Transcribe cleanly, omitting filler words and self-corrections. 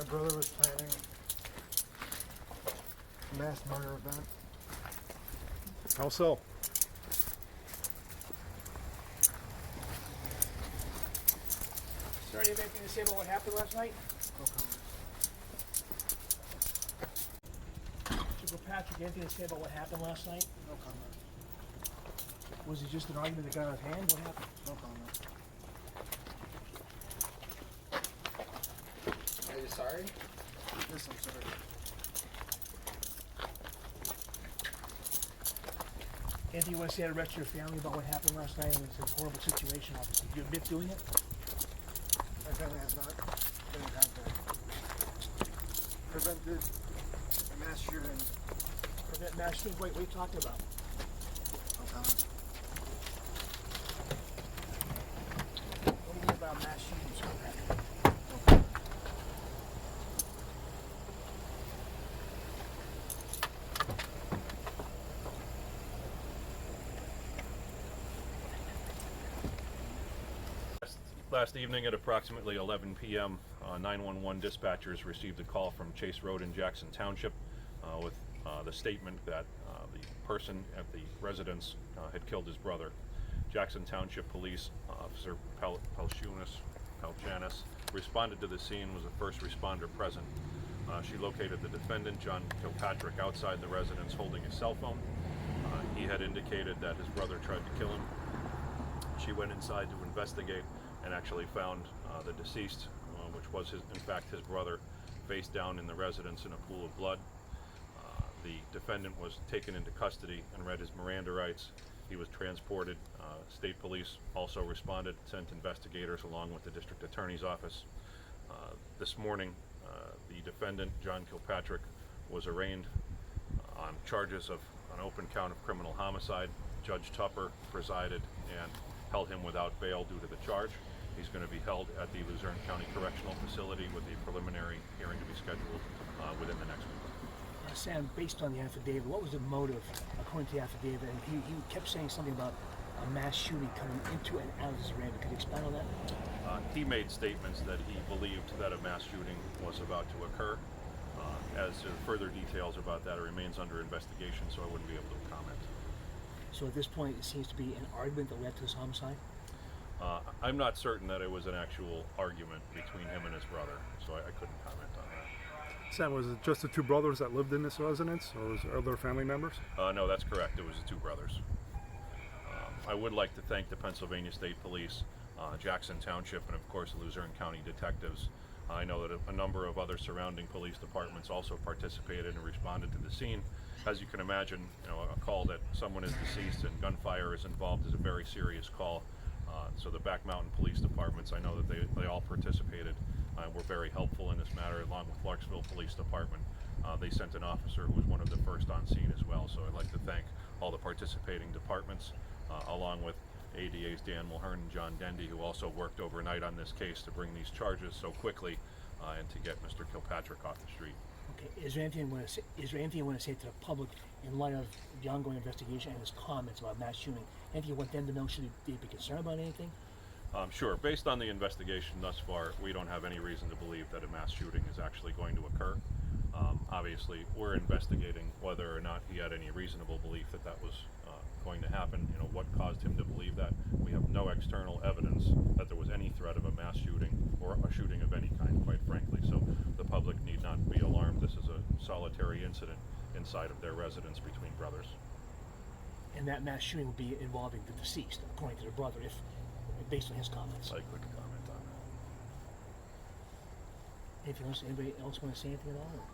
My brother was planning a mass murder event. How so? Sir, do you have anything to say about what happened last night? No comment. Mr. Kilpatrick, anything to say about what happened last night? No comment. Was it just an argument that got out of hand? What happened? No comment. Are you sorry? Yes, I'm sorry. Anything you want to say to the rest of your family about what happened last night? And it's a horrible situation, obviously. Do you admit doing it? My family has not been in contact. Prevented a mass shooting. Prevent mass shootings? Wait, what are you talking about? No comment. What do you mean about mass shootings, Kilpatrick? No comment. Last evening at approximately 11 p.m., 911 dispatchers received a call from Chase Road in Jackson Township with the statement that the person at the residence had killed his brother. Jackson Township Police Officer Palchanis responded to the scene, was the first responder present. She located the defendant, John Kilpatrick, outside the residence holding his cell phone. He had indicated that his brother tried to kill him. She went inside to investigate and actually found the deceased, which was in fact his brother, face down in the residence in a pool of blood. The defendant was taken into custody and read his Miranda rights. He was transported. State police also responded, sent investigators along with the district attorney's office. This morning, the defendant, John Kilpatrick, was arraigned on charges of an open count of criminal homicide. Judge Tupper presided and held him without bail due to the charge. He's going to be held at the Luzerne County Correctional Facility with the preliminary hearing to be scheduled within the next week. Sam, based on the affidavit, what was the motive, according to the affidavit? And he kept saying something about a mass shooting coming into and out of this arraignment. Could you expand on that? He made statements that he believed that a mass shooting was about to occur. As to further details about that, it remains under investigation, so I wouldn't be able to comment. So at this point, it seems to be an argument that led to this homicide? I'm not certain that it was an actual argument between him and his brother, so I couldn't comment on that. Sam, was it just the two brothers that lived in this residence, or was there other family members? No, that's correct. It was the two brothers. I would like to thank the Pennsylvania State Police, Jackson Township, and of course the Luzerne County detectives. I know that a number of other surrounding police departments also participated and responded to the scene. As you can imagine, a call that someone is deceased and gunfire is involved is a very serious call. So the Back Mountain Police Departments, I know that they all participated. Were very helpful in this matter, along with Clarksville Police Department. They sent an officer who was one of the first on scene as well. So I'd like to thank all the participating departments, along with ADAs Dan Mulhern and John Dendy, who also worked overnight on this case to bring these charges so quickly and to get Mr. Kilpatrick off the street. Okay. Is there anything you want to say to the public in light of the ongoing investigation and his comments about mass shooting? Anything you want them to know? Should they be concerned about anything? Sure. Based on the investigation thus far, we don't have any reason to believe that a mass shooting is actually going to occur. Obviously, we're investigating whether or not he had any reasonable belief that that was going to happen. What caused him to believe that. We have no external evidence that there was any threat of a mass shooting or a shooting of any kind, quite frankly. So the public need not be alarmed. This is a solitary incident inside of their residence between brothers. And that mass shooting would be involving the deceased, according to the brother, based on his comments. I couldn't comment on that. Anything else? Anybody else want to say anything at all?